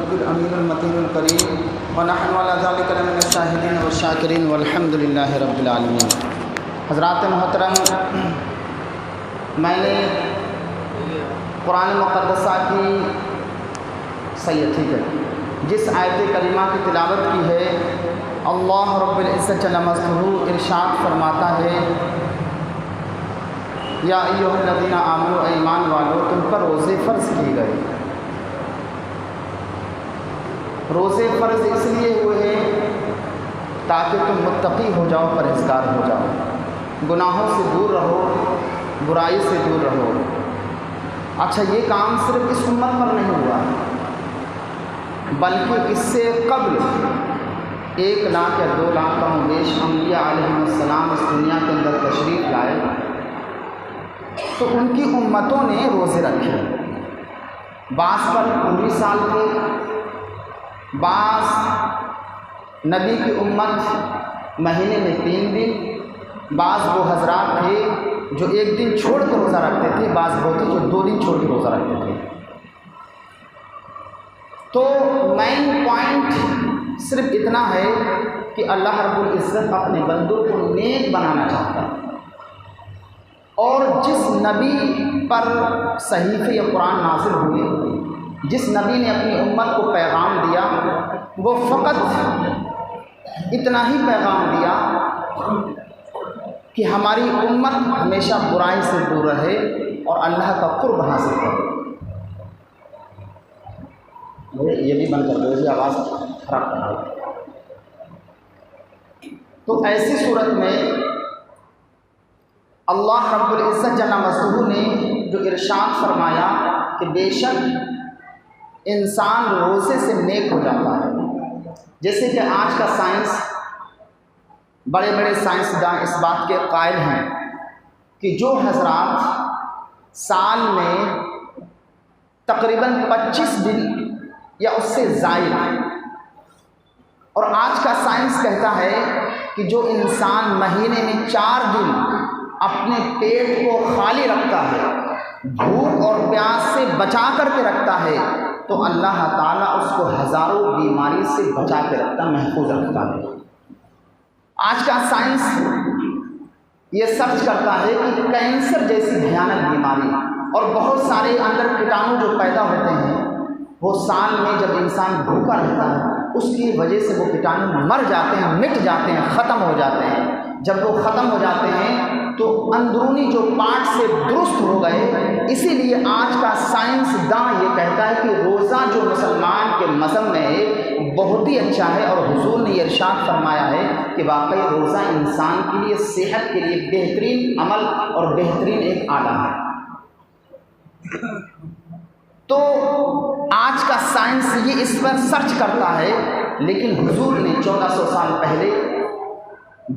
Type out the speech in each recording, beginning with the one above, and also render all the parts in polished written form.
القوي الأمين المتين الكريم ونحن على ذلك لمن الشاهدين والشاكرين والحمد لله رب العالمين۔ حضرات محترم، میں نے قرآن مقدسہ کی جس آیت کریمہ کی تلاوت کی ہے، اللہ رب العزت جل مجدہ ارشاد فرماتا ہے، یا ایھا الذین آمنوا، ایمان والو تم پر روزے فرض کیے گئے۔ روزے فرض اس لیے ہوئے ہیں تاکہ تم متقی ہو جاؤ، پرہیزگار ہو جاؤ، گناہوں سے دور رہو، برائی سے دور رہو۔ اچھا، یہ کام صرف اس امت پر نہیں ہوا بلکہ اس سے قبل 1 لاکھ یا 2 لاکھ کم و بیش انبیاء علیہ السلام اس دنیا کے اندر تشریف لائے تو ان کی امتوں نے روزے رکھے۔ بعض پر پوری سال تھے، بعض نبی کی امت مہینے میں 3 دن، بعض وہ حضرات تھے جو 1 دن چھوڑ کے روزہ رکھتے تھے، بعض وہ تھے جو 2 دن چھوڑ کے روزہ رکھتے تھے۔ تو مین پوائنٹ صرف اتنا ہے کہ اللہ رب العزت اپنے بندوں کو نیک بنانا چاہتا ہے، اور جس نبی پر صحیفے یا قرآن نازل ہوئے، جس نبی نے اپنی امت کو پیغام دیا، وہ فقط اتنا ہی پیغام دیا کہ ہماری امت ہمیشہ برائی سے دور رہے اور اللہ کا قرب حاصل کرے۔ یہ بھی بند کر دو، یہ آواز خراب کر رہا ہے۔ تو ایسی صورت میں اللہ رب العزت جل مجدہ نے جو ارشاد فرمایا کہ بے شک انسان روزے سے نیک ہو جاتا ہے، جیسے کہ آج کا سائنس، بڑے بڑے سائنسداں اس بات کے قائل ہیں کہ جو حضرات سال میں تقریباً 25 دن یا اس سے زائد، اور آج کا سائنس کہتا ہے کہ جو انسان مہینے میں 4 دن اپنے پیٹ کو خالی رکھتا ہے، بھوک اور پیاس سے بچا کر کے رکھتا ہے، تو اللہ تعالیٰ اس کو ہزاروں بیماری سے بچا کے رکھتا، محفوظ رکھتا ہے۔ آج کا سائنس یہ سرچ کرتا ہے کہ کینسر جیسی بھیانک بیماری اور بہت سارے اندر کیٹانو جو پیدا ہوتے ہیں، وہ سال میں جب انسان بھوکا رہتا ہے اس کی وجہ سے وہ کیٹانو مر جاتے ہیں، مٹ جاتے ہیں، ختم ہو جاتے ہیں۔ جب وہ ختم ہو جاتے ہیں تو اندرونی جو پارٹ سے درست ہو گئے۔ اسی لیے آج کا سائنس داں یہ کہتا ہے کہ روزہ جو مسلمان کے مذہب میں ہے بہت ہی اچھا ہے، اور حضور نے یہ ارشاد فرمایا ہے کہ واقعی روزہ انسان کے لیے، صحت کے لیے بہترین عمل اور بہترین ایک آلہ ہے۔ تو آج کا سائنس یہ اس پر سرچ کرتا ہے، لیکن حضور نے 1400 سال پہلے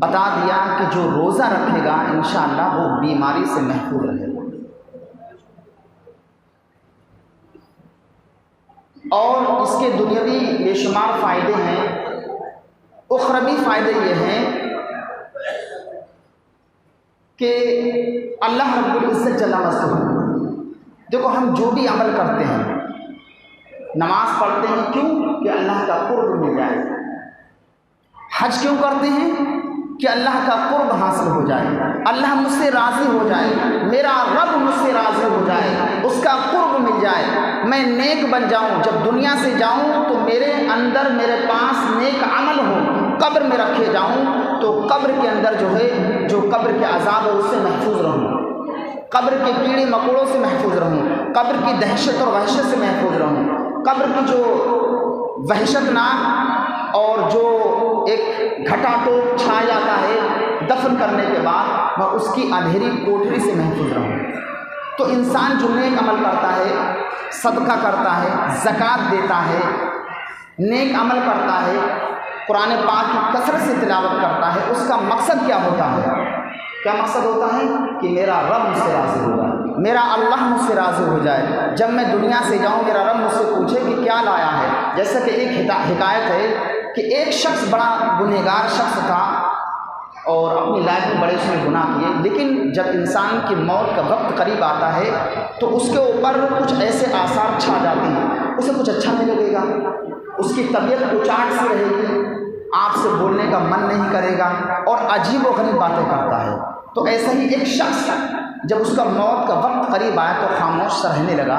بتا دیا کہ جو روزہ رکھے گا انشاءاللہ وہ بیماری سے محفوظ رہے گا۔ اور اس کے دنیاوی بے شمار فائدے ہیں، اخروی فائدے یہ ہیں کہ اللہ رب العزت جل مجدہ، دیکھو ہم جو بھی عمل کرتے ہیں، نماز پڑھتے ہیں کیوں؟ کہ اللہ کا قرب مل جائے۔ حج کیوں کرتے ہیں؟ کہ اللہ کا قرب حاصل ہو جائے، اللہ مجھ سے راضی ہو جائے، میرا رب مجھ سے راضی ہو جائے، اس کا قرب مل جائے، میں نیک بن جاؤں، جب دنیا سے جاؤں تو میرے اندر، میرے پاس نیک عمل ہو، قبر میں رکھے جاؤں تو قبر کے اندر جو ہے، جو قبر کے عذاب ہے اس سے محفوظ رہوں، قبر کے کیڑے مکوڑوں سے محفوظ رہوں، قبر کی دہشت اور وحشت سے محفوظ رہوں، قبر کی جو وحشت ناک اور جو ایک گھٹا ٹوپ چھا جاتا ہے دفن کرنے کے بعد، میں اس کی اندھیری کوٹری سے محفوظ رہوں۔ تو انسان جو نیک عمل کرتا ہے، صدقہ کرتا ہے، زکوٰۃ دیتا ہے، نیک عمل کرتا ہے، قرآن پاک کی کثرت سے تلاوت کرتا ہے، اس کا مقصد کیا ہوتا ہے؟ کیا مقصد ہوتا ہے؟ کہ میرا رب مجھ سے راضی ہو جائے، میرا اللہ مجھ سے راضی ہو جائے، جب میں دنیا سے جاؤں میرا رب مجھ سے پوچھے کہ کیا لایا ہے۔ جیسا کہ ایک حکایت ہے کہ ایک شخص بڑا گنہگار شخص تھا اور اپنی لائف میں بڑے اس نے گناہ کیے، لیکن جب انسان کی موت کا وقت قریب آتا ہے تو اس کے اوپر کچھ ایسے آثار چھا جاتے ہیں، اسے کچھ اچھا نہیں لگے گا، اس کی طبیعت اچاٹ سی رہے گی، آپ سے بولنے کا من نہیں کرے گا اور عجیب و غریب باتیں کرتا ہے۔ تو ایسا ہی ایک شخص جب اس کا موت کا وقت قریب آیا تو خاموش سا رہنے لگا۔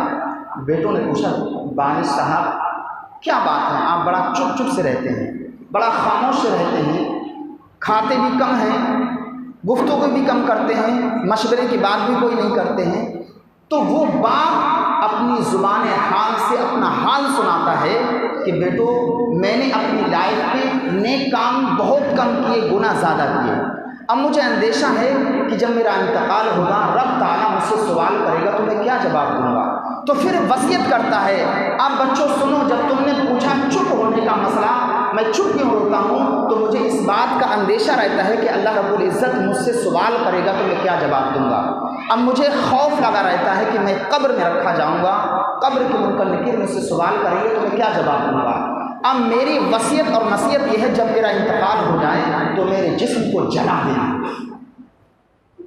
بیٹوں نے پوچھا، بانش صاحب کیا بات ہے، آپ بڑا چپ چپ سے رہتے ہیں، بڑا خاموش سے رہتے ہیں، کھاتے بھی کم ہیں، گفتگو بھی کم کرتے ہیں، مشورے کی بات بھی کوئی نہیں کرتے ہیں۔ تو وہ باپ اپنی زبان حال سے اپنا حال سناتا ہے کہ بیٹو میں نے اپنی لائف میں نیک کام بہت کم کیے، گناہ زیادہ کیے۔ اب مجھے اندیشہ ہے کہ جب میرا انتقال ہوگا رب تعالیٰ مجھ سے سوال کرے گا تو میں کیا جواب دوں گا۔ تو پھر وصیت کرتا ہے، اب بچوں سنو، جب تم نے پوچھا چپ ہونے کا مسئلہ، میں چپ کیوں ہوتا ہوں، تو مجھے اس بات کا اندیشہ رہتا ہے کہ اللہ رب العزت مجھ سے سوال کرے گا تو میں کیا جواب دوں گا۔ اب مجھے خوف لگا رہتا ہے کہ میں قبر میں رکھا جاؤں گا، قبر کے منکر نکیر مجھ سے سوال کریں گے تو میں کیا جواب دوں گا۔ اب میری وصیت اور نصیحت یہ ہے، جب میرا انتقال ہو جائے تو میرے جسم کو جلا دینا،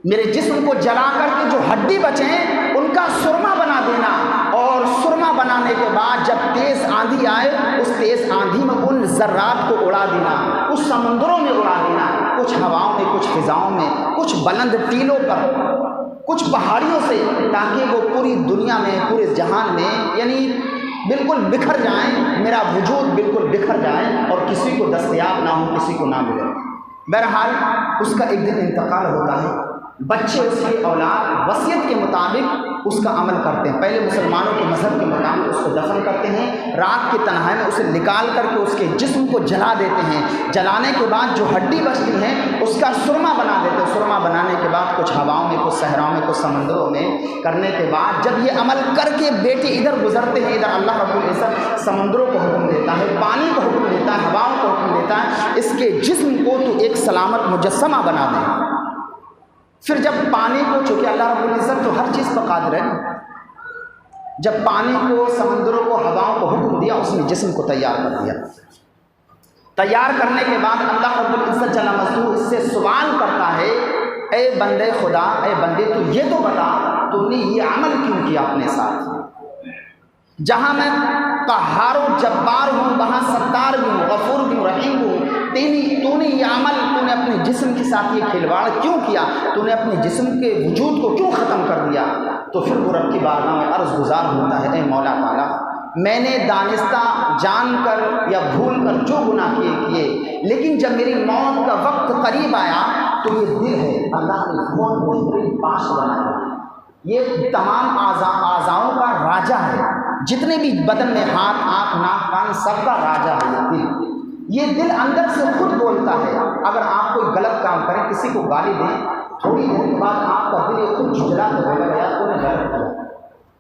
میرے جسم کو جلا کر کے جو ہڈی بچیں ان کا سرما بنا دینا، اور سرما بنانے کے بعد جب تیز آندھی آئے اس تیز آندھی میں ان ذرات کو اڑا دینا، کچھ سمندروں میں اڑا دینا، کچھ ہواؤں میں، کچھ فضاؤں میں، کچھ بلند ٹیلوں پر، کچھ پہاڑیوں سے، تاکہ وہ پوری دنیا میں، پورے جہان میں یعنی بالکل بکھر جائیں، میرا وجود بالکل بکھر جائے اور کسی کو دستیاب نہ ہو، کسی کو نہ ملے۔ بہرحال اس کا ایک دن انتقال ہوتا ہے، بچے اس کی اولاد وصیت کے مطابق اس کا عمل کرتے ہیں، پہلے مسلمانوں کے مذہب کے مطابق اس کو دفن کرتے ہیں، رات کی تنہائی میں اسے نکال کر کے اس کے جسم کو جلا دیتے ہیں، جلانے کے بعد جو ہڈی بچتی ہے اس کا سرما بنا دیتے ہیں، سرما بنانے کے بعد کچھ ہواؤں میں، کچھ صحراؤں میں، کچھ سمندروں میں کرنے کے بعد جب یہ عمل کر کے بیٹے ادھر گزرتے ہیں، ادھر اللہ رب العزت سمندروں کو حکم دیتا ہے، پانی کو حکم دیتا ہے، ہواؤں کو حکم دیتا ہے، اس کے جسم کو تو ایک سلامت مجسمہ بنا دیں۔ پھر جب پانی کو، چونکہ اللہ رب العزت تو ہر چیز پر قادر ہے، جب پانی کو، سمندروں کو، ہواؤں کو حکم دیا، اس نے جسم کو تیار کر دیا۔ تیار کرنے کے بعد اللہ رب العزت جل مجدہ اس سے سوال کرتا ہے، اے بندے خدا، اے بندے تو یہ تو بتا تو نے یہ عمل کیوں کیا اپنے ساتھ؟ جہاں میں قہار و جبار ہوں وہاں ستار بھی ہوں، غفور بھی ہوں، رحیم ہوں، تو نے یہ عمل، تو نے اپنے جسم کے ساتھ یہ کھلواڑ کیوں کیا؟ تو نے اپنے جسم کے وجود کو کیوں ختم کر دیا؟ تو پھر وہ رب کی بارگاہ میں عرض گزار ہوتا ہے، اے مولا تعالیٰ میں نے دانستہ جان کر یا بھول کر جو گناہ کیے، لیکن جب میری موت کا وقت قریب آیا تو یہ دل ہے، اللہ نے بہت بہترین پاش بنایا، یہ تمام اعضاؤں کا راجہ ہے، جتنے بھی بدن میں ہاتھ، آنکھ، ناک، کان، سب کا راجہ ہے یہ دل۔ یہ دل اندر سے خود بولتا ہے، اگر آپ کوئی غلط کام کریں، کسی کو گالی دیں، تھوڑی دیر کے بعد آپ کا دل خود جھجلا تو ہوگا یار تو نے غلط کیا۔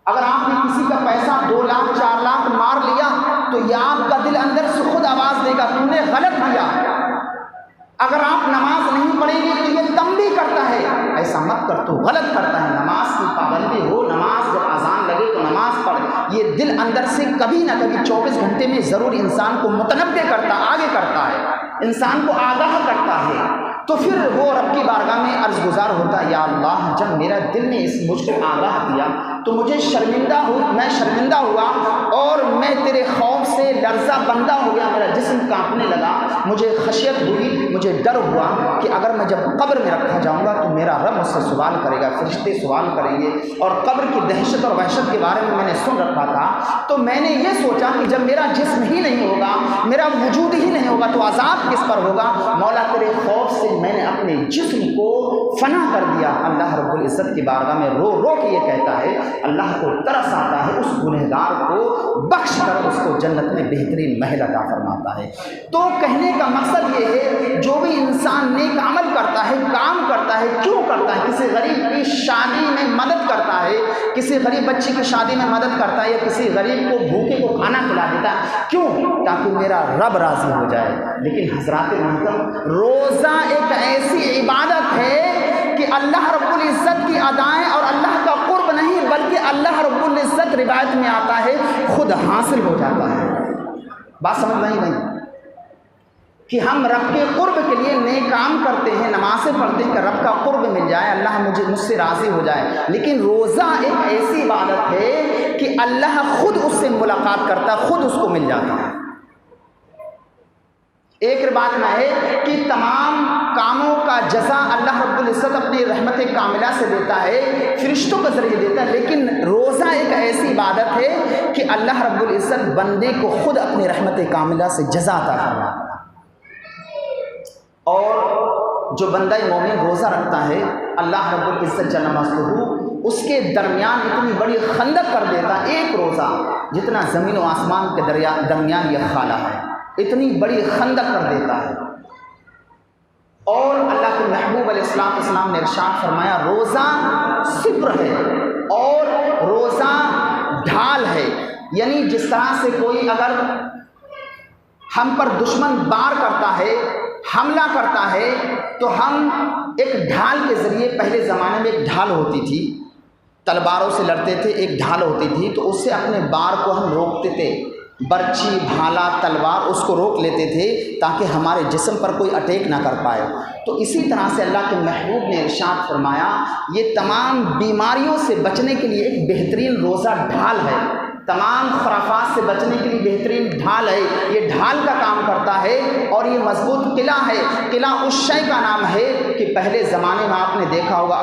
اگر آپ نے کسی کا پیسہ 2 لاکھ 4 لاکھ مار لیا تو یہ آپ کا دل اندر سے خود آواز دے گا تم نے غلط کیا۔ اگر آپ نماز نہیں پڑھیں گے تو یہ تنبیہ کرتا ہے، ایسا مت کر تو غلط کرتا ہے، نماز کی پابندی ہو، نماز جب اذان لگے تو نماز پڑھ۔ یہ دل اندر سے کبھی نہ کبھی 24 گھنٹے میں ضرور انسان کو متنبہ کرتا، آگے کرتا ہے، انسان کو آگاہ کرتا ہے۔ تو پھر وہ رب کی بارگاہ میں عرض گزار ہوتا ہے، یا اللہ جب میرا دل نے اس مجھ کو آگاہ کیا تو مجھے میں شرمندہ ہوا اور میں تیرے خوف سے لرزہ بندہ ہو گیا، میرا جسم کانپنے لگا، مجھے خشیت ہوئی، مجھے ڈر ہوا کہ اگر میں جب قبر میں رکھا جاؤں گا تو میرا رب مجھ سے سوال کرے گا، فرشتے سوال کریں گے، اور قبر کی دہشت اور وحشت کے بارے میں نے سن رکھا تھا۔ تو میں نے یہ سوچا کہ جب میرا جسم ہی نہیں ہوگا، میرا وجود ہی نہیں ہوگا تو عذاب کس پر ہوگا؟ مولا تیرے خوف سے میں نے اپنے جسم کو فنا کر دیا۔ اللہ رب العزت کی بارگاہ میں رو رو کے یہ کہتا ہے، اللہ کو ترس آتا ہے، اس گنہگار کو بخش کر اس کو جنت میں بہترین محل عطا فرماتا ہے۔ تو کہنے کا مقصد یہ ہے، جو بھی انسان نیک عمل کرتا ہے، کام کرتا ہے، کیوں کرتا ہے؟ کسی غریب کی شادی میں مدد کرتا ہے، کسی غریب بچی کی شادی میں مدد کرتا ہے، یا کسی غریب کو بھوکے کو کھانا کھلا دیتا ہے، کیوں؟ تاکہ میرا رب راضی ہو جائے۔ لیکن حضرات محترم، روزہ ایک ایسی عبادت ہے کہ اللہ رب العزت کی ادائیں اور اللہ کا قرب نہیں بلکہ اللہ رب العزت روایت میں آتا ہے خود حاصل ہو جاتا ہے۔ بات سمجھ نہیں کہ ہم رب کے قرب کے لیے نیک کام کرتے ہیں، نمازیں پڑھتے ہیں کہ رب کا قرب مل جائے، اللہ مجھ سے راضی ہو جائے، لیکن روزہ ایک ایسی عبادت ہے کہ اللہ خود اس سے ملاقات کرتا ہے، خود اس کو مل جاتا ہے۔ ایک روایت میں ہے کہ تمام کاموں کا جزا اللہ رب العزت اپنی رحمت کاملہ سے دیتا ہے، فرشتوں کے ذریعے دیتا ہے، لیکن روزہ ایک ایسی عبادت ہے کہ اللہ رب العزت بندے کو خود اپنی رحمت کاملہ سے جزا عطا فرماتا ہے۔ اور جو بندہ مومن روزہ رکھتا ہے، اللہ رب العزت جل مجدہ اس کے درمیان اتنی بڑی خندق کر دیتا ہے، ایک روزہ جتنا زمین و آسمان کے درمیان یہ خالہ ہے، اتنی بڑی خندق کر دیتا ہے۔ اور اللہ کے محبوب علیہ السلام نے ارشاد فرمایا روزہ سپر ہے اور روزہ ڈھال ہے، یعنی جس طرح سے کوئی اگر ہم پر دشمن وار کرتا ہے، حملہ کرتا ہے، تو ہم ایک ڈھال کے ذریعے، پہلے زمانے میں ایک ڈھال ہوتی تھی، تلواروں سے لڑتے تھے، ایک ڈھال ہوتی تھی تو اس سے اپنے وار کو ہم روکتے تھے، برچھی، بھالا، تلوار اس کو روک لیتے تھے تاکہ ہمارے جسم پر کوئی اٹیک نہ کر پائے۔ تو اسی طرح سے اللہ کے محبوب نے ارشاد فرمایا یہ تمام بیماریوں سے بچنے کے لیے ایک بہترین روزہ ڈھال ہے، تمام خرافات سے بچنے کے لیے بہترین ڈھال ہے، یہ ڈھال کا کام کرتا ہے اور یہ مضبوط قلعہ ہے۔ قلعہ اس شے کا نام ہے کہ پہلے زمانے میں آپ نے دیکھا ہوگا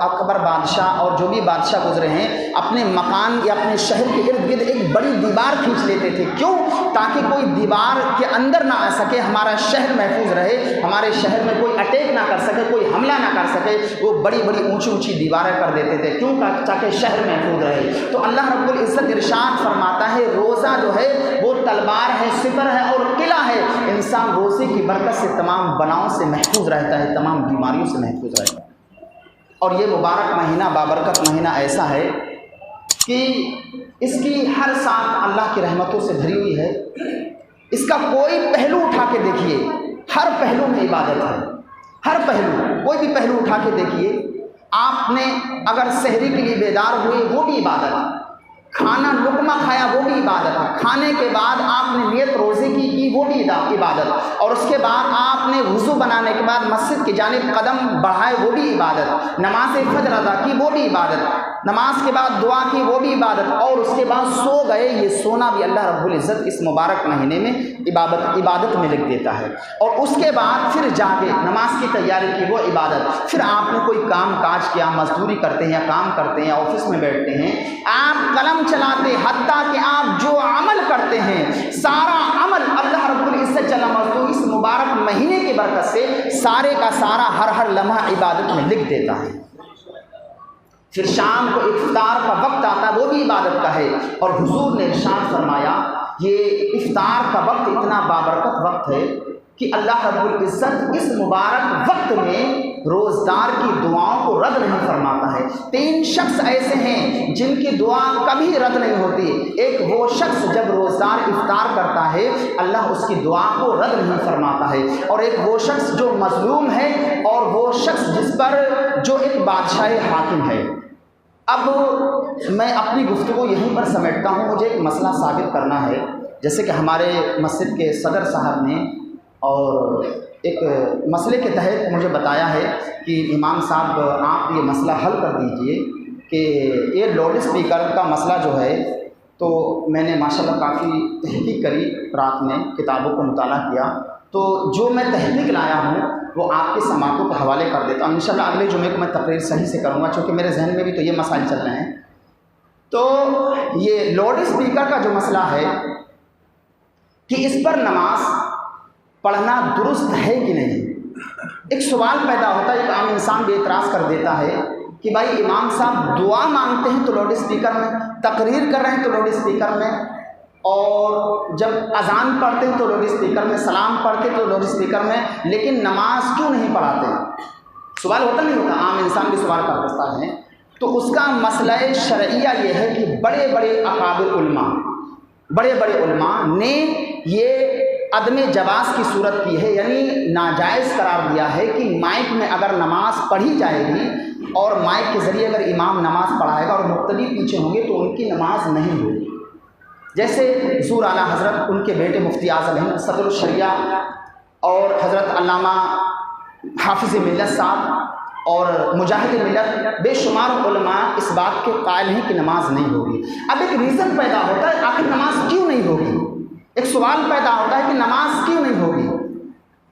اکبر بادشاہ اور جو بھی بادشاہ گزرے ہیں اپنے مکان یا اپنے شہر کے ارد گرد ایک بڑی دیوار کھینچ لیتے تھے، کیوں؟ تاکہ کوئی دیوار کے اندر نہ آ سکے، ہمارا شہر محفوظ رہے، ہمارے شہر میں کوئی اٹیک نہ کر سکے، کوئی حملہ نہ کر سکے، وہ بڑی بڑی اونچی اونچی دیواریں کر دیتے تھے، کیوں؟ تاکہ شہر محفوظ رہے۔ تو اللہ رب العزت ارشاد فرماتا ہے روزہ جو ہے وہ تلوار ہے، سپر ہے اور قلعہ ہے، انسان روزے کی برکت سے تمام بلاؤں سے محفوظ رہتا ہے، تمام بیماریوں سے محفوظ رہتا ہے۔ اور یہ مبارک مہینہ، بابرکت مہینہ ایسا ہے کہ اس کی ہر سال اللہ کی رحمتوں سے بھری ہوئی ہے، اس کا کوئی پہلو اٹھا کے دیکھیے، ہر پہلو میں عبادت ہے، ہر پہلو، کوئی بھی پہلو اٹھا کے دیکھیے، آپ نے اگر سحری کے لیے بیدار ہوئے وہ بھی عبادت ہے، کھانا لقمہ کھایا وہ بھی عبادت ہے، کھانے کے بعد آپ نے نیت روزے کی وہ بھی عبادت، اور اس کے بعد آپ نے وضو بنانے کے بعد مسجد کی جانب قدم بڑھائے وہ بھی عبادت، نماز فجر ادا کی وہ بھی عبادت، نماز کے بعد دعا کی وہ بھی عبادت، اور اس کے بعد سو گئے، یہ سونا بھی اللہ رب العزت اس مبارک مہینے میں عبادت میں لکھ دیتا ہے۔ اور اس کے بعد پھر جاگے نماز کی تیاری کی وہ عبادت، پھر آپ نے کوئی کام کاج کیا، مزدوری کرتے ہیں یا کام کرتے ہیں یا آفس میں بیٹھتے ہیں، آپ قلم چلاتے، حتیٰ کہ آپ جو عمل کرتے ہیں سارا عمل اللہ رب العزت جل مجدہ اس مبارک مہینے کی برکت سے سارے کا سارا ہر لمحہ عبادت میں لکھ دیتا ہے۔ پھر شام کو افطار کا وقت آتا ہے وہ بھی عبادت کا ہے، اور حضور نے ارشاد فرمایا یہ افطار کا وقت اتنا بابرکت وقت ہے کہ اللہ رب العزت اس مبارک وقت میں روزدار کی دعاؤں کو رد نہیں فرماتا ہے۔ 3 شخص ایسے ہیں جن کی دعا کبھی رد نہیں ہوتی، ایک وہ شخص جب روزدار افطار کرتا ہے اللہ اس کی دعا کو رد نہیں فرماتا ہے، اور ایک وہ شخص جو مظلوم ہے، اور وہ شخص جس پر جو ایک بادشاہ حاکم ہے۔ اب میں اپنی گفتگو یہیں پر سمیٹتا ہوں، مجھے ایک مسئلہ ثابت کرنا ہے، جیسے کہ ہمارے مسجد کے صدر صاحب نے اور ایک مسئلے کے تحت مجھے بتایا ہے کہ امام صاحب آپ یہ مسئلہ حل کر دیجئے کہ یہ لاؤڈ اسپیکر کا مسئلہ جو ہے، تو میں نے ماشاءاللہ کافی تحقیق کری، رات میں کتابوں کو مطالعہ کیا، تو جو میں تحقیق لایا ہوں وہ آپ کے سماعتوں کے حوالے کر دیتا ہوں، انشاءاللہ اگلے جمعے کو میں تقریر صحیح سے کروں گا، چونکہ میرے ذہن میں بھی تو یہ مسائل چل رہے ہیں۔ تو یہ لاؤڈ اسپیکر کا جو مسئلہ ہے کہ اس پر نماز پڑھنا درست ہے کہ نہیں، ایک سوال پیدا ہوتا ہے، ایک عام انسان بھی اعتراض کر دیتا ہے کہ بھائی امام صاحب دعا مانگتے ہیں تو لاؤڈ اسپیکر میں، تقریر کر رہے ہیں تو لاؤڈ اسپیکر میں، اور جب اذان پڑھتے ہیں تو لاؤڈ اسپیکر میں، سلام پڑھتے تو لاؤڈ اسپیکر میں، لیکن نماز کیوں نہیں پڑھاتے؟ سوال ہوتا نہیں ہوتا، عام انسان بھی سوال کر سکتا ہے۔ تو اس کا مسئلہ شرعیہ یہ ہے کہ بڑے بڑے اکابر علماء نے یہ عدم جواز کی صورت کی ہے، یعنی ناجائز قرار دیا ہے کہ مائک میں اگر نماز پڑھی جائے گی اور مائک کے ذریعے اگر امام نماز پڑھائے گا اور مقتدی پیچھے ہوں گے تو ان کی نماز نہیں ہوگی۔ جیسے حضور اعلیٰ حضرت، ان کے بیٹے مفتی اعظم ہیں صدر الشریعہ، اور حضرت علامہ حافظ ملت صاحب اور مجاہد ملت، بے شمار علماء اس بات کے قائل ہیں کہ نماز نہیں ہوگی۔ اب ایک ریزن پیدا ہوتا ہے، آخر نماز کیوں نہیں ہوگی؟ ایک سوال پیدا ہوتا ہے کہ نماز کیوں نہیں ہوگی؟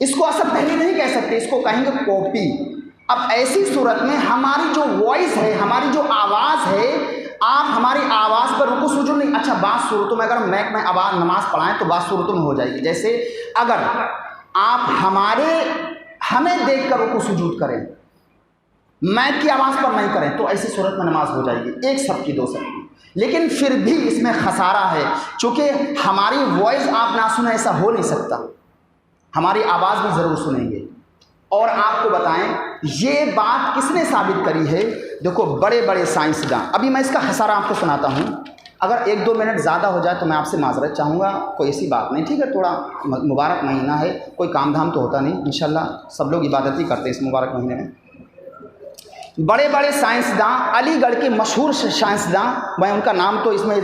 اس کو اصل تحریر نہیں کہہ سکتے، اس کو کہیں گے کاپی۔ اب ایسی صورت میں ہماری جو وائس ہے، ہماری جو آواز ہے، آپ ہماری آواز پر رکوع سجود نہیں، اچھا بعض صورتوں میں اگر میک میں آواز نماز پڑھائیں تو بعض صورتوں میں ہو جائے گی، جیسے اگر آپ ہمیں دیکھ کر رکوع سجود کریں، میک کی آواز پر نہیں کریں، تو ایسی صورت میں نماز ہو جائے گی، ایک صف کی، دو صف کی۔ لیکن پھر بھی اس میں خسارہ ہے، چونکہ ہماری وائس آپ نہ سنیں ایسا ہو نہیں سکتا، ہماری آواز بھی ضرور سنیں گے۔ اور آپ کو بتائیں یہ بات کس نے ثابت کری ہے؟ دیکھو بڑے بڑے سائنسداں، ابھی میں اس کا خسارہ آپ کو سناتا ہوں، اگر 1-2 منٹ زیادہ ہو جائے تو میں آپ سے معذرت چاہوں گا، کوئی ایسی بات نہیں، ٹھیک ہے؟ تھوڑا مبارک مہینہ ہے، کوئی کام دھام تو ہوتا نہیں، انشاءاللہ سب لوگ عبادت ہی کرتے ہیں اس مبارک مہینے میں۔ بڑے بڑے سائنسداں، علی گڑھ کے مشہور سائنسداں، میں ان کا نام تو اس میں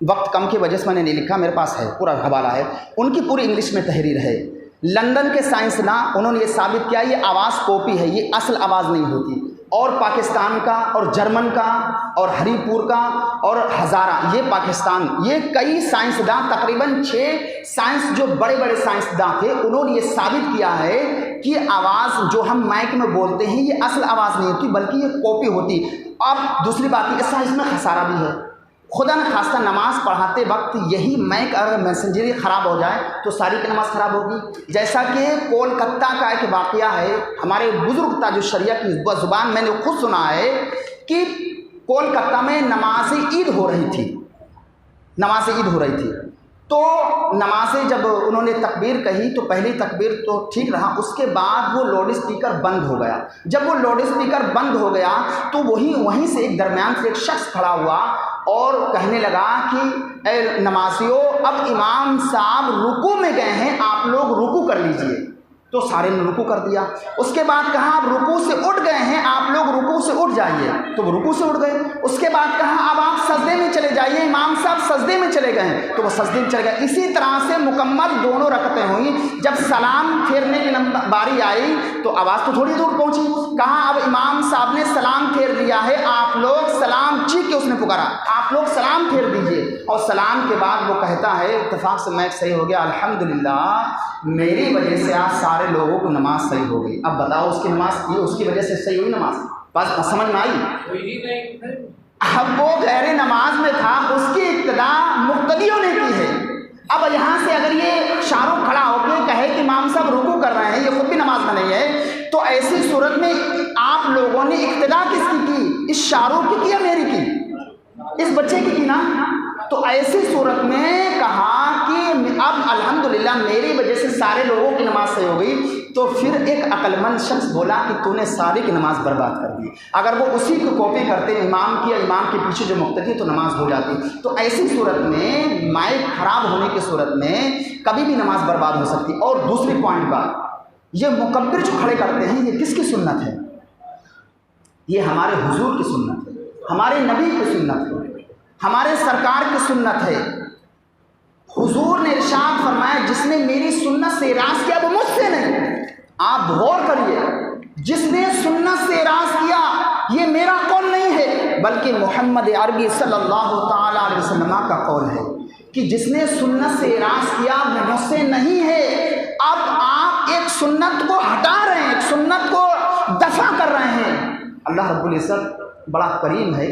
وقت کم کی وجہ سے میں نے نہیں لکھا، میرے پاس ہے پورا حوالہ ہے، ان کی پوری انگلش میں تحریر ہے۔ لندن کے سائنسداں انہوں نے یہ ثابت کیا یہ آواز کاپی ہے، یہ اصل آواز نہیں ہوتی۔ اور پاکستان کا اور جرمن کا اور ہری پور کا اور ہزارہ، یہ پاکستان، یہ کئی سائنسداں، تقریباً 6 سائنس جو بڑے بڑے سائنسداں تھے، انہوں نے یہ ثابت کیا ہے کہ آواز جو ہم مائک میں بولتے ہیں یہ اصل آواز نہیں ہوتی بلکہ یہ کاپی ہوتی۔ اب دوسری بات یہ اس میں خسارہ بھی ہے، خدا نہ خواستہ نماز پڑھاتے وقت یہی میک اگر میسنجری خراب ہو جائے تو ساری کی نماز خراب ہوگی۔ جیسا کہ کولکتہ کا ایک واقعہ ہے، ہمارے بزرگ تاج الشریعہ کی زبان میں نے خود سنا ہے کہ کولکتہ میں نماز عید ہو رہی تھی، تو نمازیں جب انہوں نے تکبیر کہی تو پہلی تکبیر تو ٹھیک رہا، اس کے بعد وہ لاؤڈ اسپیکر بند ہو گیا۔ جب وہ لاؤڈ اسپیکر بند ہو گیا تو وہیں سے ایک درمیان سے ایک شخص کھڑا ہوا اور کہنے لگا کہ اے نمازیوں، اب امام صاحب رکوع میں گئے ہیں، آپ لوگ رکوع کر لیجئے۔ تو سارے نے رکوع کر دیا۔ اس کے بعد کہا آپ رکوع سے اٹھ گئے ہیں، آپ لوگ رکوع سے اٹھ جائیے، تو وہ رکوع سے اٹھ گئے۔ اس کے بعد کہا اب آپ سجدے میں چلے جائیے، امام صاحب سجدے میں چلے گئے ہیں، تو وہ سجدے میں چلے گئے۔ اسی طرح سے مکمل دونوں رکعتیں ہوئیں۔ جب سلام پھیرنے کی باری آئی تو آواز تو تھوڑی دور پہنچی، کہا اب امام صاحب نے سلام پھیر لیا ہے، آپ لوگ سلام، چیخ کے اس نے پکارا آپ لوگ سلام پھیر دیجئے۔ اور سلام کے بعد وہ کہتا ہے، اتفاق سے میک صحیح ہو گیا، الحمدللہ میری وجہ سے آج سارے لوگوں کو نماز صحیح ہو گئی۔ اب بتاؤ اس کی نماز یہ اس کی وجہ سے صحیح ہوئی نماز؟ بس سمجھ میں آئی؟ اب وہ غیر نماز میں تھا، اس کی ابتدا مقتدیوں نے کی ہے۔ اب یہاں سے اگر یہ شاہ رخ کھڑا ہو کے کہے کہ امام صاحب رکوع کر رہے ہیں، یہ خود بھی نماز میں نہیں ہے، تو ایسی صورت میں آپ لوگوں نے اقتدا کس کی؟ اس شاہ رخ کی یا میری کی؟ اس بچے کی نا؟ تو ایسی صورت میں کہا کہ اب الحمدللہ میری وجہ سے سارے لوگوں کی نماز صحیح ہو گئی۔ تو پھر ایک عقل مند شخص بولا کہ تو نے ساری کی نماز برباد کر دی، اگر وہ اسی کو کاپی کرتے امام کی یا امام کے پیچھے جو مقتدی تو نماز ہو جاتی۔ تو ایسی صورت میں مائک خراب ہونے کی صورت میں کبھی بھی نماز برباد ہو سکتی۔ اور دوسری پوائنٹ بات، یہ مکبر جو کھڑے کرتے ہیں یہ کس کی سنت ہے؟ یہ ہمارے حضور کی سنت ہے، ہمارے نبی کی سنت ہے، ہمارے سرکار کی سنت ہے۔ حضور نے ارشاد فرمایا جس نے میری سنت سے اعراض کیا وہ مجھ سے نہیں۔ آپ غور کریے، جس نے سنت سے اعراض کیا یہ میرا قول نہیں ہے بلکہ محمد عربی صلی اللہ تعالی علیہ وسلم کا قول ہے کہ جس نے سنت سے اعراض کیا وہ مجھ سے نہیں ہے۔ اب آپ ایک سنت کو ہٹا رہے ہیں، ایک سنت کو دفع کر رہے ہیں۔ اللہ رب العزت بڑا کریم ہے،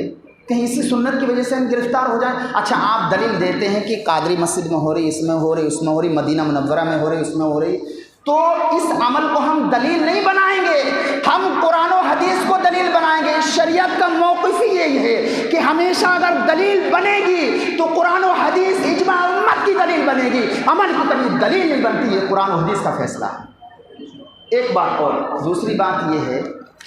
کہیں اسی سنت کی وجہ سے ہم گرفتار ہو جائیں۔ اچھا آپ دلیل دیتے ہیں کہ قادری مسجد میں ہو رہی، اس میں ہو رہی، اس میں ہو رہی، مدینہ منورہ میں ہو رہی، اس میں ہو رہی، تو اس عمل کو ہم دلیل نہیں بنائیں گے، ہم قرآن و حدیث کو دلیل بنائیں گے۔ شریعت کا موقف ہی یہی ہے کہ ہمیشہ اگر دلیل بنے گی تو قرآن و حدیث اجماع امت کی دلیل بنے گی، عمل کی دلیل نہیں بنتی ہے، قرآن و حدیث کا فیصلہ ہے۔ ایک بات اور، دوسری بات یہ ہے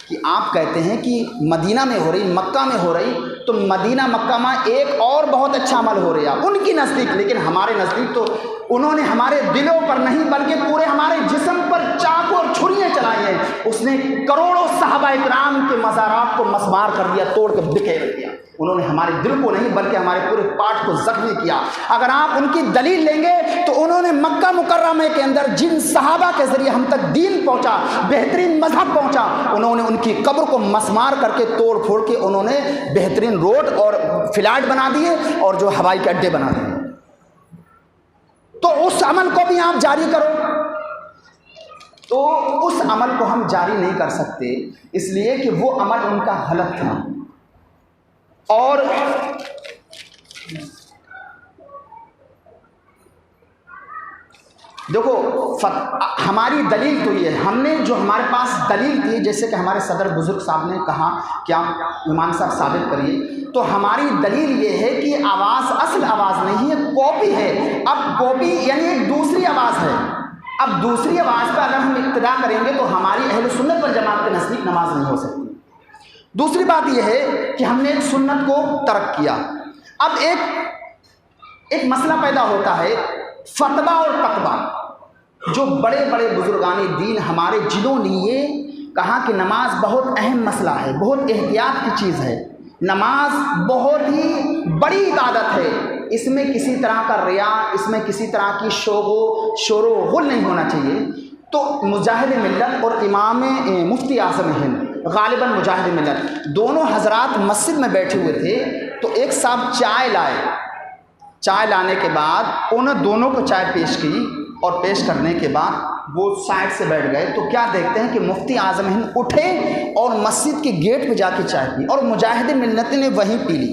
کہ آپ کہتے ہیں کہ مدینہ میں ہو رہی، مکہ میں ہو رہی، تو مدینہ مکہ میں ایک اور بہت اچھا عمل ہو رہا ان کی نزدیک، لیکن ہمارے نزدیک تو انہوں نے ہمارے دلوں پر نہیں بلکہ پورے ہمارے جسم پر چاقو اور چھریاں چلائی ہیں۔ اس نے کروڑوں صحابہ کرام کے مزارات کو مسمار کر دیا، توڑ کے بکھیر دیا۔ انہوں نے ہمارے دل کو نہیں بلکہ ہمارے پورے پارٹ کو زخمی کیا۔ اگر آپ ان کی دلیل لیں گے تو انہوں نے مکہ مکرمہ کے اندر جن صحابہ کے ذریعے ہم تک دین پہنچا، بہترین مذہب پہنچا، انہوں نے ان کی قبر کو مسمار کر کے توڑ پھوڑ کے انہوں نے بہترین روڈ اور فلیٹ بنا دیے اور جو ہوائی کے اڈے بنا دیے۔ تو اس عمل کو بھی آپ جاری کرو۔ تو اس عمل کو ہم جاری نہیں کر سکتے، اس لیے کہ وہ عمل ان کا غلط تھا۔ اور دیکھو ہماری دلیل تو یہ ہے، ہم نے جو ہمارے پاس دلیل تھی، جیسے کہ ہمارے صدر بزرگ صاحب نے کہا کہ آپ امام صاحب ثابت کریے، تو ہماری دلیل یہ ہے کہ آواز اصل آواز نہیں ہے، کاپی ہے۔ اب کاپی یعنی ایک دوسری آواز ہے، اب دوسری آواز پہ اگر ہم اقتدا کریں گے تو ہماری اہل سنت والجماعت کے نزدیک نماز نہیں ہو سکتی۔ دوسری بات یہ ہے کہ ہم نے ایک سنت کو ترک کیا۔ اب ایک مسئلہ پیدا ہوتا ہے، فتویٰ اور تقویٰ۔ جو بڑے بڑے بزرگان دین ہمارے، جنہوں نے یہ کہا کہ نماز بہت اہم مسئلہ ہے، بہت احتیاط کی چیز ہے، نماز بہت ہی بڑی عبادت ہے، اس میں کسی طرح کا ریا، اس میں کسی طرح کی شور و غل نہیں ہونا چاہیے۔ تو مجاہد ملت اور امام مفتی اعظم ہند، غالباً مجاہد ملت، دونوں حضرات مسجد میں بیٹھے ہوئے تھے، تو ایک صاحب چائے لائے، چائے لانے کے بعد انہوں دونوں کو چائے پیش کی، اور پیش کرنے کے بعد وہ سائڈ سے بیٹھ گئے، تو کیا دیکھتے ہیں کہ مفتی اعظم ہند اٹھے اور مسجد کے گیٹ پہ جا کے چائے پی، اور مجاہد ملت نے وہیں پی لی۔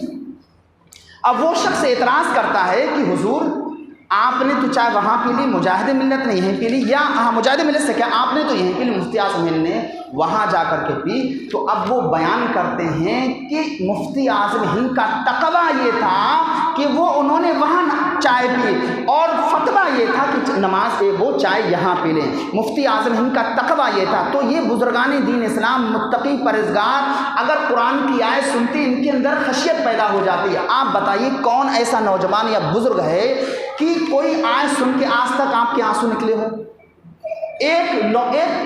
اب وہ شخص اعتراض کرتا ہے کہ حضور آپ نے تو چائے وہاں پی لی، مجاہد ملت نے یہیں پی لی، یا مجاہد ملت سے کیا آپ نے تو یہیں پی لی، مفتی اعظم ہند نے وہاں جا کر کے پی۔ تو اب وہ بیان کرتے ہیں کہ مفتی اعظم ہند کا تقویٰ یہ تھا کہ انہوں نے وہاں چائے پی، اور فتویٰ یہ تھا کہ نماز وہ چائے یہاں پی لیں۔ مفتی اعظم ہند کا تقویٰ یہ تھا۔ تو یہ بزرگان دین اسلام، متقی پرہیزگار، اگر قرآن کی آیت سنتے ان کے اندر خشیت پیدا ہو جاتی ہے۔ آپ بتائیے کون ایسا نوجوان یا بزرگ ہے کہ کوئی آیت سن کے آج تک آپ کے آنسو نکلے ہو؟ ایک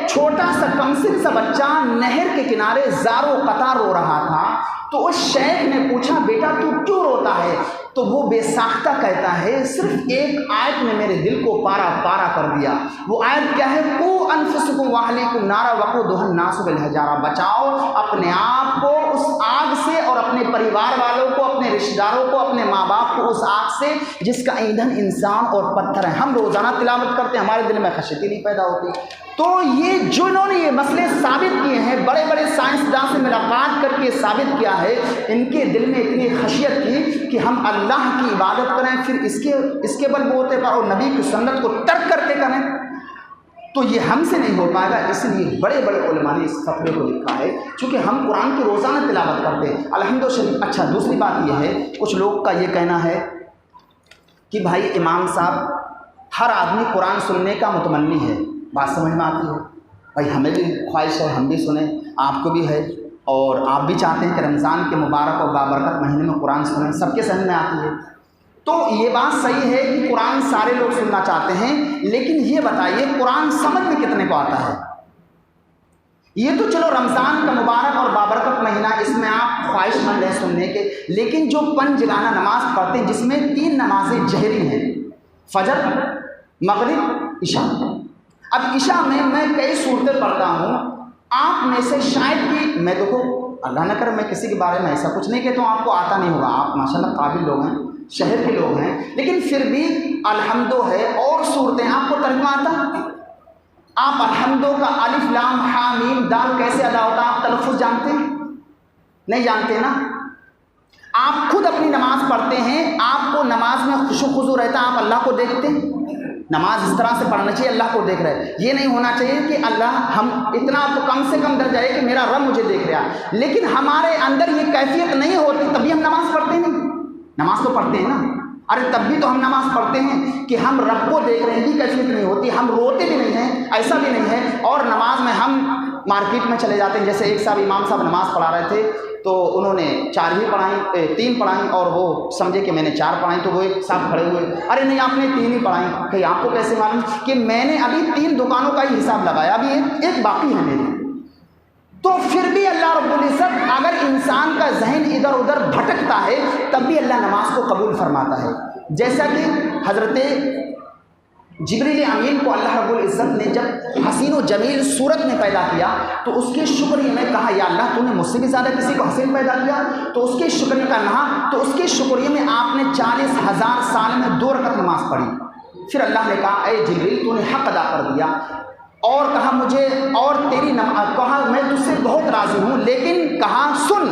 چھوٹا سا کمسن سا بچہ نہر کے کنارے زارو قطار رو رہا تھا، تو اس شیخ نے پوچھا بیٹا تو کیوں روتا ہے؟ تو وہ بے ساختہ کہتا ہے صرف ایک آیت نے میرے دل کو پارا پارا کر دیا۔ وہ آیت کیا ہے؟ قوا انفسکم واہلیکم نارا وقودھا الناس والحجارہ، بچاؤ اپنے آپ کو اس آگ سے اور اپنے پریوار والوں کو، اپنے رشتہ داروں کو، اپنے ماں باپ کو اس آگ سے جس کا ایندھن انسان اور پتھر ہے۔ ہم روزانہ تلاوت کرتے ہیں، ہمارے دل میں خشیت ہی نہیں پیدا ہوتی۔ تو یہ جو انہوں نے یہ مسئلے ثابت کیے ہیں، بڑے بڑے سائنسداں سے ملاقات کر کے ثابت کیا ہے، ان کے دل میں اتنی خشیت تھی کہ ہم اللہ کی عبادت کریں، پھر اس کے بلبوتے پر اور نبی کی سنت کو ترک کر کے کریں، تو یہ ہم سے نہیں ہو پائے گا۔ اس لیے بڑے بڑے علماء نے اس فتوے کو لکھا ہے، چونکہ ہم قرآن کی روزانہ تلاوت کرتے ہیں الحمد شریف۔ اچھا، دوسری بات یہ ہے، کچھ لوگ کا یہ کہنا ہے کہ بھائی امام صاحب، ہر آدمی قرآن سننے کا متمنی ہے، بات سمجھ میں آتی ہے بھائی، ہمیں بھی خواہش ہے ہم بھی سنیں، آپ کو بھی ہے، اور آپ بھی چاہتے ہیں کہ رمضان کے مبارک اور بابرکت مہینے میں قرآن سنیں، سب کے سمجھ میں آتی ہے۔ تو یہ بات صحیح ہے کہ قرآن سارے لوگ سننا چاہتے ہیں، لیکن یہ بتائیے قرآن سمجھ میں کتنے کو آتا ہے؟ یہ تو چلو رمضان کا مبارک اور بابرکت مہینہ، اس میں آپ خواہش مند ہیں سننے کے، لیکن جو پنجگانہ نماز پڑھتے ہیں جس میں 3 نمازیں جہری ہیں، فجر، مغرب، عشاء۔ اب عشاء میں کئی صورتیں پڑھتا ہوں، آپ میں سے شاید کہ میں دیکھو اللہ نہ کرے میں کسی کے بارے میں ایسا کچھ نہیں کہتا ہوں، آپ کو آتا نہیں ہوگا، آپ ماشاءاللہ قابل لوگ ہیں، شہر کے لوگ ہیں، لیکن پھر بھی الحمدو ہے اور صورتیں آپ کو ترجمہ آتا؟ آپ الحمدو کا الف لام ہا میم دال کیسے ادا ہوتا آپ تلفظ جانتے ہیں؟ نہیں جانتے نا؟ آپ خود اپنی نماز پڑھتے ہیں، آپ کو نماز میں خشوع خضوع رہتا، آپ اللہ کو دیکھتے ہیں؟ نماز اس طرح سے پڑھنا چاہیے، اللہ کو دیکھ رہے، یہ نہیں ہونا چاہیے کہ اللہ ہم اتنا تو کم سے کم درجہ ہے کہ میرا رب مجھے دیکھ رہا ہے، لیکن ہمارے اندر یہ کیفیت نہیں ہوتی، تبھی ہم نماز پڑھتے ہیں۔ نماز تو پڑھتے ہیں نا، ارے تب بھی تو ہم نماز پڑھتے ہیں کہ ہم رب کو دیکھ رہے ہیں، یہ کیفیت نہیں ہوتی، ہم روتے بھی نہیں ہیں، ایسا بھی نہیں ہے، اور نماز میں ہم مارکیٹ میں چلے جاتے ہیں۔ جیسے ایک صاحب امام صاحب نماز پڑھا رہے تھے، تو انہوں نے 4 ہی پڑھائیں، 3 پڑھائیں، اور وہ سمجھے کہ میں نے 4 پڑھائیں، تو وہ ایک صاحب کھڑے ہوئے، ارے نہیں آپ نے 3 ہی پڑھائیں، کہ آپ کو کیسے معلوم؟ کہ میں نے ابھی 3 دکانوں کا ہی حساب لگایا، ابھی ایک باقی ہے میری۔ تو پھر بھی اللہ رب العزت اگر انسان کا ذہن ادھر ادھر بھٹکتا ہے تب بھی اللہ نماز کو قبول فرماتا ہے۔ جیسا کہ حضرت جبریل امین کو اللہ رب العزت نے جب حسین و جمیل صورت میں پیدا کیا تو اس کے شکریہ میں کہا یا اللہ تو نے مجھ سے بھی زیادہ کسی کو حسین پیدا کیا، تو اس کے شکریہ کا نہا، تو اس کے شکریہ میں آپ نے 40,000 سال میں 2 رکعت نماز پڑھی۔ پھر اللہ نے کہا اے جبریل تو نے حق ادا کر دیا، اور کہا مجھے اور تیری نماز، کہا میں تجھ سے بہت راضی ہوں، لیکن کہا سن،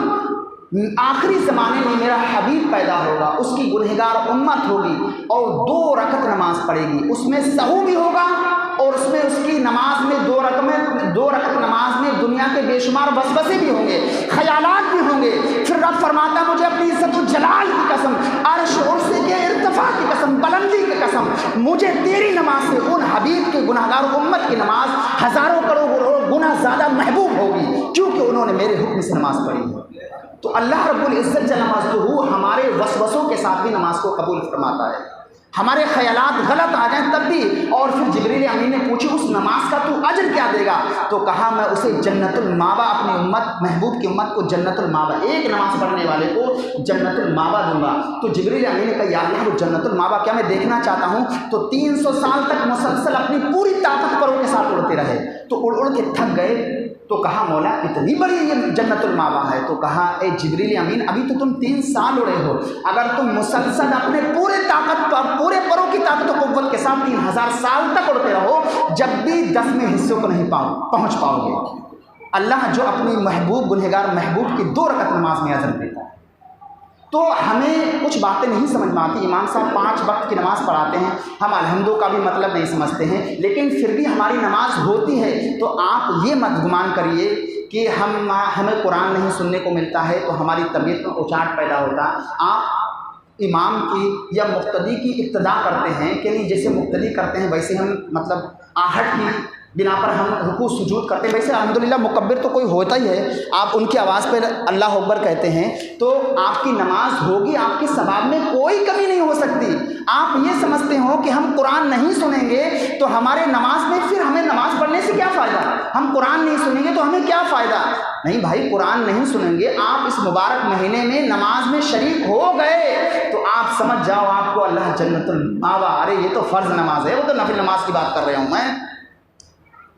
آخری زمانے میں میرا حبیب پیدا ہوگا، اس کی گنہگار امت ہوگی اور 2 رکعت نماز پڑھے گی، اس میں سہو بھی ہوگا اور اس میں اس کی نماز میں 2 رکعت نماز میں دنیا کے بے شمار وسوسے بھی ہوں گے، خیالات بھی ہوں گے۔ پھر رب فرماتا مجھے اپنی عزت و جلال کی قسم، عرش عرصے کے ارتفاع کی قسم، بلندی کی قسم، مجھے تیری نماز سے ان حبیب کی گنہگار امت کی نماز ہزاروں کروڑوں گنا زیادہ محبوب ہوگی، کیونکہ انہوں نے میرے حکم سے نماز پڑھی ہے۔ تو اللہ رب العزت جل مجدہ ہمارے وسوسوں کے ساتھ بھی نماز کو قبول فرماتا ہے، ہمارے خیالات غلط آ جائیں تب بھی۔ اور پھر جبریل امین نے پوچھی اس نماز کا تو اجر کیا دے گا؟ تو کہا میں اسے جنت الماوا، اپنی امت محبوب کی امت کو جنت الماوا، ایک نماز پڑھنے والے کو جنت الماوا دوں گا۔ تو جبریل امین نے کہا یا اللہ وہ جنت الماوا کیا میں دیکھنا چاہتا ہوں۔ تو 300 سال تک مسلسل اپنی پوری طاقت پروں کے ساتھ اڑتے رہے، تو اڑ اڑ کے تھک گئے۔ تو کہا مولا اتنی بڑی یہ جنت الماوا ہے؟ تو کہا اے جبریل امین ابھی تو تم 3 سال اڑے ہو، اگر تم مسلسل اپنے پورے طاقت پر پورے پروں کی طاقت و قوت کے ساتھ 3000 سال تک اڑتے رہو، جب بھی 10ویں حصوں کو نہیں پہنچ پاؤ گے۔ اللہ جو اپنی محبوب گنہگار محبوب کی 2 رکعت نماز میں اجر دیتا ہے۔ تو ہمیں کچھ باتیں نہیں سمجھ میں آتی، امام صاحب 5 وقت کی نماز پڑھاتے ہیں، ہم الحمدو کا بھی مطلب نہیں سمجھتے ہیں، لیکن پھر بھی ہماری نماز ہوتی ہے۔ تو آپ یہ مت گمان کریے کہ ہمیں قرآن نہیں سننے کو ملتا ہے تو ہماری طبیعت میں اچاٹ پیدا ہوتا۔ آپ امام کی یا مقتدی کی اقتدا کرتے ہیں کہ نہیں، جیسے مقتدی کرتے ہیں ویسے ہم مطلب آہٹ کی بنا پر ہم رکوع سجود کرتے ہیں، ویسے الحمدللہ مکبر تو کوئی ہوتا ہی ہے، آپ ان کی آواز پہ اللہ اکبر کہتے ہیں تو آپ کی نماز ہوگی، آپ کے ثواب میں کوئی کمی نہیں ہو سکتی۔ آپ یہ سمجھتے ہو کہ ہم قرآن نہیں سنیں گے تو ہمارے نماز میں پھر ہمیں نماز پڑھنے سے کیا فائدہ، ہم قرآن نہیں سنیں گے تو ہمیں کیا فائدہ؟ نہیں بھائی، قرآن نہیں سنیں گے، آپ اس مبارک مہینے میں نماز میں شریک ہو گئے تو آپ سمجھ جاؤ آپ کو اللہ جنت الماوا، ارے یہ تو فرض نماز ہے، وہ تو نفل نماز کی بات کر رہا ہوں میں،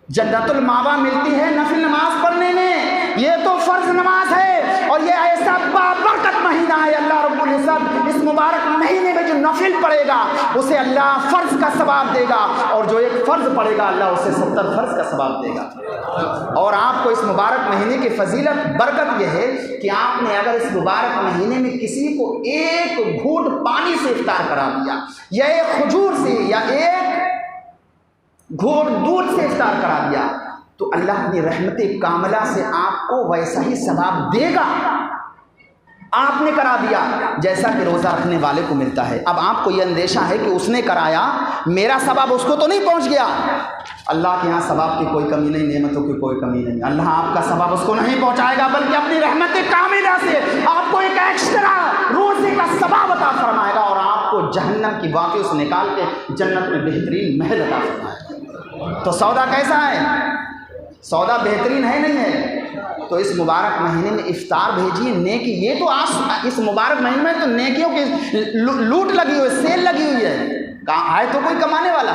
جنت الماوا ملتی ہے نفل نماز پڑھنے میں، یہ تو فرض نماز ہے۔ اور یہ ایسا بابرکت مہینہ ہے، اللہ رب العزت اس مبارک مہینے میں جو نفل پڑھے گا اسے اللہ فرض کا ثواب دے گا، اور جو ایک فرض پڑھے گا اللہ اسے 70 فرض کا ثواب دے گا۔ اور آپ کو اس مبارک مہینے کی فضیلت برکت یہ ہے کہ آپ نے اگر اس مبارک مہینے میں کسی کو ایک گھونٹ پانی سے افطار کرا دیا، یا ایک کھجور سے، یا ایک گھونٹ دودھ سے افطار کرا دیا، تو اللہ اپنی رحمت کاملہ سے آپ کو ویسا ہی ثواب دے گا، آپ نے کرا دیا جیسا کہ روزہ رکھنے والے کو ملتا ہے۔ اب آپ کو یہ اندیشہ ہے کہ اس نے کرایا، میرا ثواب اس کو تو نہیں پہنچ گیا۔ اللہ کے یہاں ثواب کی کوئی کمی نہیں، نعمتوں کی کوئی کمی نہیں، اللہ آپ کا ثواب اس کو نہیں پہنچائے گا، بلکہ اپنی رحمت کاملہ سے آپ کو ایک ایکسٹرا روزے کا ثواب عطا فرمائے گا، اور آپ کو جہنم کی واقعوں سے نکال کے جنت میں بہترین محل عطا فرمائے گا۔ تو سودا کیسا ہے؟ سودا بہترین ہے نہیں ہے؟ تو اس مبارک مہینے میں افطار بھیجیے، نیکی، یہ تو آج اس مبارک مہینے میں تو نیکیوں کی لوٹ لگی ہوئی، سیل لگی ہوئی ہے، کہاں ہے تو کوئی کمانے والا۔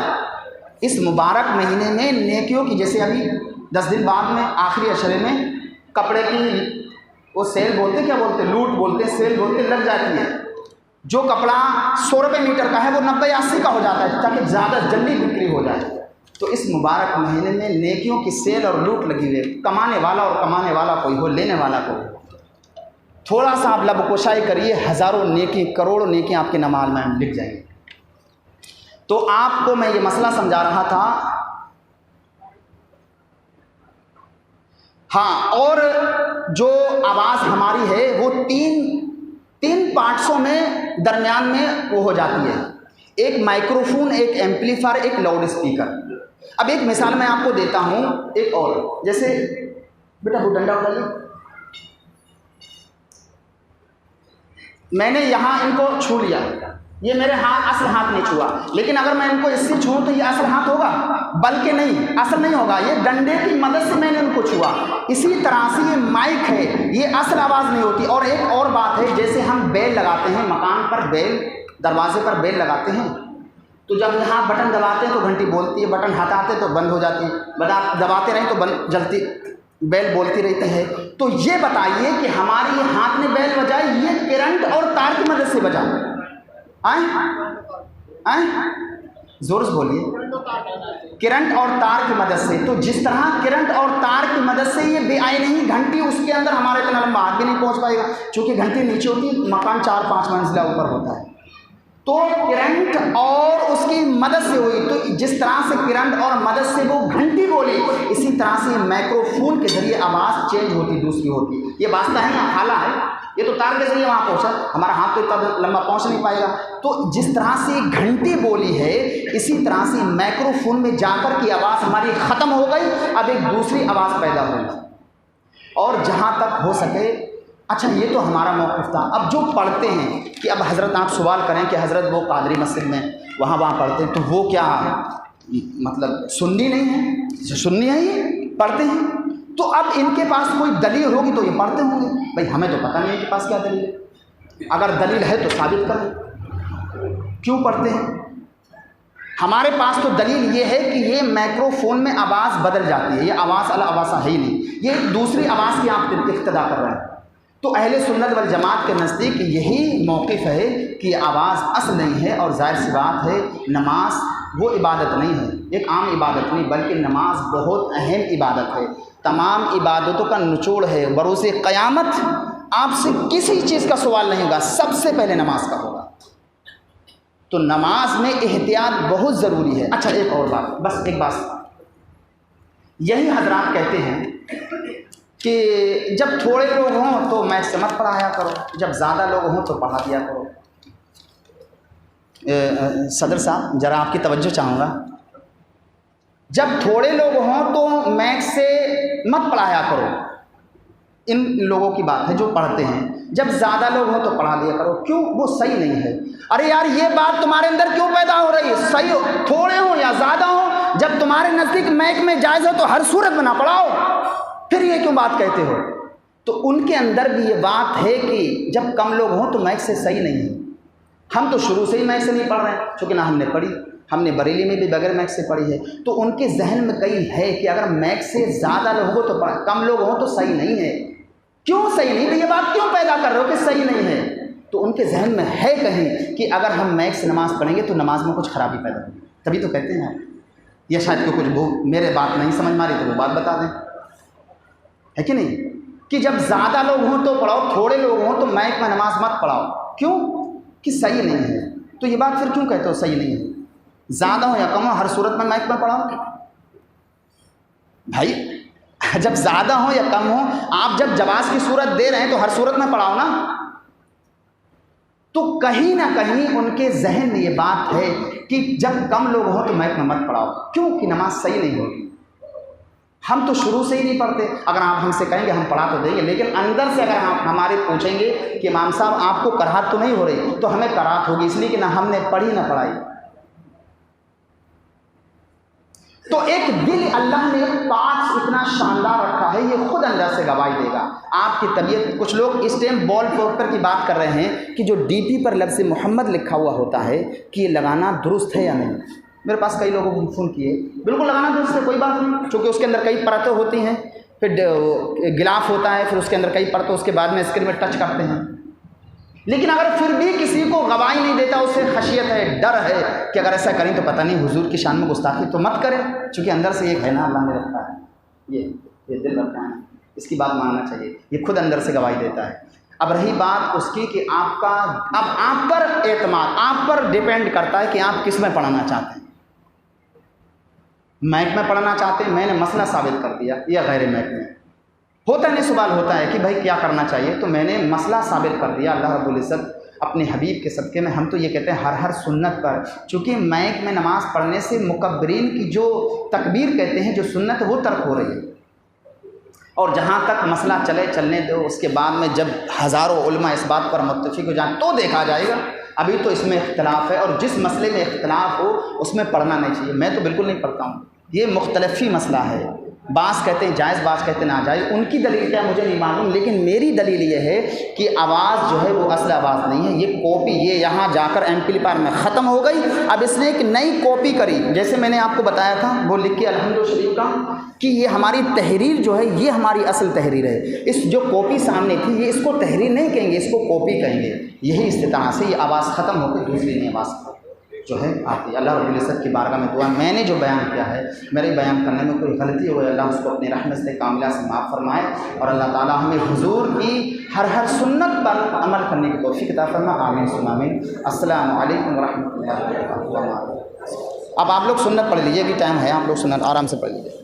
اس مبارک مہینے میں نیکیوں کی، جیسے ابھی 10 دن بعد میں آخری عشرے میں کپڑے کی وہ سیل بولتے، کیا بولتے، لوٹ بولتے، سیل بولتے، لگ جاتی ہے۔ جو کپڑا 100 روپے میٹر کا ہے وہ 90-80 کا ہو جاتا ہے تاکہ زیادہ جلدی بکری ہو جائے۔ تو اس مبارک مہینے میں نیکیوں کی سیل اور لوٹ لگی ہوئی ہے، کمانے والا اور کمانے والا کوئی ہو، لینے والا کوئی ہو۔ تھوڑا سا آپ لب کشائی کریے، ہزاروں نیکی، کروڑوں نیکی آپ کے نماز میں لکھ جائیں گے۔ تو آپ کو میں یہ مسئلہ سمجھا رہا تھا، ہاں، اور جو آواز ہماری ہے وہ تین پارٹسوں میں درمیان میں وہ ہو جاتی ہے، ایک مائکروفون، ایک ایمپلیفائر، ایک لاؤڈ اسپیکر۔ اب ایک مثال میں آپ کو دیتا ہوں، ایک اور، جیسے بیٹا وہ ڈنڈا اٹھائیے، میں نے یہاں ان کو چھو لیا، یہ میرے اصل ہاتھ نہیں چھوا، لیکن اگر میں ان کو اس سے چھوؤں تو یہ اصل ہاتھ ہوگا، بلکہ نہیں، اصل نہیں ہوگا، یہ ڈنڈے کی مدد سے میں نے ان کو چھوا۔ اسی طرح سے یہ مائک ہے، یہ اصل آواز نہیں ہوتی۔ اور ایک اور بات ہے، جیسے ہم بیل لگاتے ہیں مکان پر، بیل، دروازے پر بیل لگاتے ہیں، تو جب یہاں بٹن دباتے ہیں تو گھنٹی بولتی ہے، بٹن ہٹاتے تو بند ہو جاتی ہے، دباتے رہیں تو بند جلتی بیل بولتی رہتی ہے۔ تو یہ بتائیے کہ ہمارے یہ ہاتھ نے بیل بجائی، یہ کرنٹ اور تار کی مدد سے بجا، آئیں زور سے بولیے، کرنٹ اور تار کی مدد سے. تو جس طرح کرنٹ اور تار کی مدد سے یہ بے آئی نہیں گھنٹی اس کے اندر ہمارے اتنا لمبا ہاتھ بھی نہیں پہنچ پائے گا، چونکہ گھنٹی نیچے ہوتی ہے، مکان 4-5 منزلہ اوپر ہوتا ہے. تو کرنٹ اور اس کی مدد سے ہوئی. تو جس طرح سے کرنٹ اور مدد سے وہ گھنٹی بولی، اسی طرح سے مائکرو فون کے ذریعے آواز چینج ہوتی، دوسری ہوتی. یہ واسطہ ہے یا حالہ ہے، یہ تو تار کے ذریعے وہاں پہنچا، ہمارا ہاتھ تو اتنا لمبا پہنچ نہیں پائے گا. تو جس طرح سے گھنٹی بولی ہے، اسی طرح سے مائکرو فون میں جا کر کی آواز ہماری ختم ہو گئی، اب ایک دوسری آواز پیدا ہوئی. اور جہاں تک ہو سکے، اچھا یہ تو ہمارا موقف تھا. اب جو پڑھتے ہیں کہ اب حضرت آپ سوال کریں کہ حضرت وہ قادری مسجد میں وہاں پڑھتے ہیں تو وہ کیا مطلب سنی نہیں ہے؟ سنی ہے، یہ پڑھتے ہیں. تو اب ان کے پاس کوئی دلیل ہوگی تو یہ پڑھتے ہوں گے. بھائی ہمیں تو پتہ نہیں ہے ان کے پاس کیا دلیل ہے، اگر دلیل ہے تو ثابت کریں کیوں پڑھتے ہیں. ہمارے پاس تو دلیل یہ ہے کہ یہ مائکرو فون میں آواز بدل جاتی ہے، یہ آواز آوازہ ہے ہی نہیں، یہ دوسری آواز کی آپ اقتدا کر رہے ہیں. تو اہل سنت والجماعت کے نزدیک یہی موقف ہے کہ یہ آواز اصل نہیں ہے. اور ظاہر سی بات ہے، نماز وہ عبادت نہیں ہے، ایک عام عبادت نہیں، بلکہ نماز بہت اہم عبادت ہے، تمام عبادتوں کا نچوڑ ہے. بروز قیامت آپ سے کسی چیز کا سوال نہیں ہوگا، سب سے پہلے نماز کا ہوگا. تو نماز میں احتیاط بہت ضروری ہے. اچھا ایک اور بات، بس ایک بات، یہی حضرات کہتے ہیں کہ جب تھوڑے لوگ ہوں تو میتھ سے مت پڑھایا کرو، جب زیادہ لوگ ہوں تو پڑھا دیا کرو. صدر صاحب ذرا آپ کی توجہ چاہوں گا، جب تھوڑے لوگ ہوں تو میتھ سے مت پڑھایا کرو. ان لوگوں کی بات ہے جو پڑھتے ہیں. جب زیادہ لوگ ہوں تو پڑھا دیا کرو. کیوں؟ وہ صحیح نہیں ہے. ارے یار یہ بات تمہارے اندر کیوں پیدا ہو رہی ہے؟ صحیح ہو تھوڑے ہوں یا زیادہ ہوں، جب تمہارے نزدیک میتھ میں جائز ہو تو ہر صورت میں نہ پڑھاؤ، پھر یہ کیوں بات کہتے ہو؟ تو ان کے اندر بھی یہ بات ہے کہ جب کم لوگ ہوں تو میتھ سے صحیح نہیں ہے. ہم تو شروع سے ہی میتھ سے نہیں پڑھ رہے ہیں، چونکہ نہ ہم نے پڑھی، ہم نے بریلی میں بھی بغیر میتھ سے پڑھی ہے. تو ان کے ذہن میں کئی ہے کہ اگر میتھ سے زیادہ لوگ ہوں تو پڑھ، کم لوگ ہوں تو صحیح نہیں ہے. کیوں صحیح نہیں ہے؟ یہ بات کیوں پیدا کر رہے ہو کہ صحیح نہیں ہے؟ تو ان کے ذہن میں ہے کہیں کہ اگر ہم میتھ سے نماز پڑھیں گے تو نماز میں کچھ خرابی پیدا ہوگی، تبھی تو کہتے ہیں. یا شاید کوئی کچھ میرے بات نہیں سمجھ میں آ رہی تو وہ بات بتا دیں، ہے کہ نہیں؟ کہ جب زیادہ لوگ ہوں تو پڑھاؤ، تھوڑے لوگ ہوں تو میتھ میں نماز مت پڑھاؤ. کیوں؟ کہ صحیح نہیں ہے. تو یہ بات پھر کیوں کہتے ہو صحیح نہیں ہے؟ زیادہ ہو یا کم ہو ہر صورت میں میتھ میں پڑھاؤ. بھائی جب زیادہ ہو یا کم ہو، آپ جب جواز کی صورت دے رہے ہیں تو ہر صورت میں پڑھاؤ نا. تو کہیں نہ کہیں ان کے ذہن میں یہ بات ہے کہ جب کم لوگ ہوں تو میتھ میں مت پڑھاؤ. کیوں؟ کہ نماز صحیح نہیں ہوگی. ہم تو شروع سے ہی نہیں پڑھتے. اگر آپ ہم سے کہیں گے ہم پڑھا تو دیں گے، لیکن اندر سے اگر آپ ہمارے پوچھیں گے کہ امام صاحب آپ کو کراہت تو نہیں ہو رہی، تو ہمیں کراہت ہوگی، اس لیے کہ نہ ہم نے پڑھی نہ پڑھائی. تو ایک دل اللہ نے پاک اتنا شاندار رکھا ہے، یہ خود اندر سے گواہی دے گا. آپ کی طبیعت، کچھ لوگ اس ٹائم بال پوسٹر کی بات کر رہے ہیں کہ جو ڈی پی پر لفظ محمد لکھا ہوا ہوتا ہے کہ یہ لگانا درست ہے یا نہیں. میرے پاس کئی لوگوں کو فون کیے، بالکل لگانا درست ہے، کوئی بات نہیں، چونکہ اس کے اندر کئی پرتیں ہوتی ہیں، پھر غلاف ہوتا ہے، پھر اس کے اندر کئی پرتیں، اس کے بعد میں اسکرین میں ٹچ کرتے ہیں. لیکن اگر پھر بھی کسی کو گواہی نہیں دیتا، اسے خشیت ہے، ڈر ہے کہ اگر ایسا کریں تو پتہ نہیں حضور کی شان میں گستاخی، تو مت کریں، چونکہ اندر سے ایک ہے نا اللہ نے رکھا ہے، یہ دل رکھا ہے، اس کی بات ماننا چاہیے، یہ خود اندر سے گواہی دیتا ہے. اب رہی بات اس کی کہ آپ کا، اب آپ پر اعتماد، آپ پر ڈیپینڈ کرتا ہے کہ آپ کس میں پڑھنا چاہتے ہیں. میک میں پڑھنا چاہتے ہیں، میں نے مسئلہ ثابت کر دیا، یا غیر میک میں ہوتا نہیں، سوال ہوتا ہے کہ بھائی کیا کرنا چاہیے، تو میں نے مسئلہ ثابت کر دیا. اللہ رب العزت اپنے حبیب کے صدقے میں، ہم تو یہ کہتے ہیں ہر سنت پر، چونکہ میک میں نماز پڑھنے سے مکبرین کی جو تکبیر کہتے ہیں، جو سنت ہے وہ ترک ہو رہی ہے. اور جہاں تک مسئلہ چلنے دو، اس کے بعد میں جب ہزاروں علماء اس بات پر متفق ہو جائیں تو دیکھا جائے گا. ابھی تو اس میں اختلاف ہے، اور جس مسئلے میں اختلاف ہو اس میں پڑھنا نہیں چاہیے. میں تو بالکل نہیں پڑھتا ہوں، یہ مختلفی مسئلہ ہے. بعض کہتے ہیں جائز، بعض کہتے ہیں ناجائز. ان کی دلیل کیا مجھے نہیں معلوم، لیکن میری دلیل یہ ہے کہ آواز جو ہے وہ اصل آواز نہیں ہے، یہ کاپی، یہ یہاں جا کر ایمپلیفائر میں ختم ہو گئی. اب اس نے ایک نئی کاپی کری، جیسے میں نے آپ کو بتایا تھا وہ لکھ کے الحمد شریف کا کہ یہ ہماری تحریر جو ہے یہ ہماری اصل تحریر ہے. اس جو کاپی سامنے تھی یہ اس کو تحریر نہیں کہیں گے، اس کو کاپی کہیں گے. یہی استطاعت سے یہ آواز ختم ہو کے دوسری نئی آواز. جو ہے آتی ہے۔ اللہ رب العزت کی بارگاہ میں دعا، میں نے جو بیان کیا ہے، میرے بیان کرنے میں کوئی غلطی ہوئی، اللہ اس کو اپنی رحمت سے کاملہ سے معاف فرمائے، اور اللہ تعالیٰ ہمیں حضور کی ہر سنت پر عمل کرنے کی توفیق عطا فرمائے، آمین ثم آمین۔ السلام علیکم ورحمۃ اللہ وبرکاتہ۔ اب آپ لوگ سنت پڑھ لیجیے، ابھی ٹائم ہے، آپ لوگ سنت آرام سے پڑھ لیجیے۔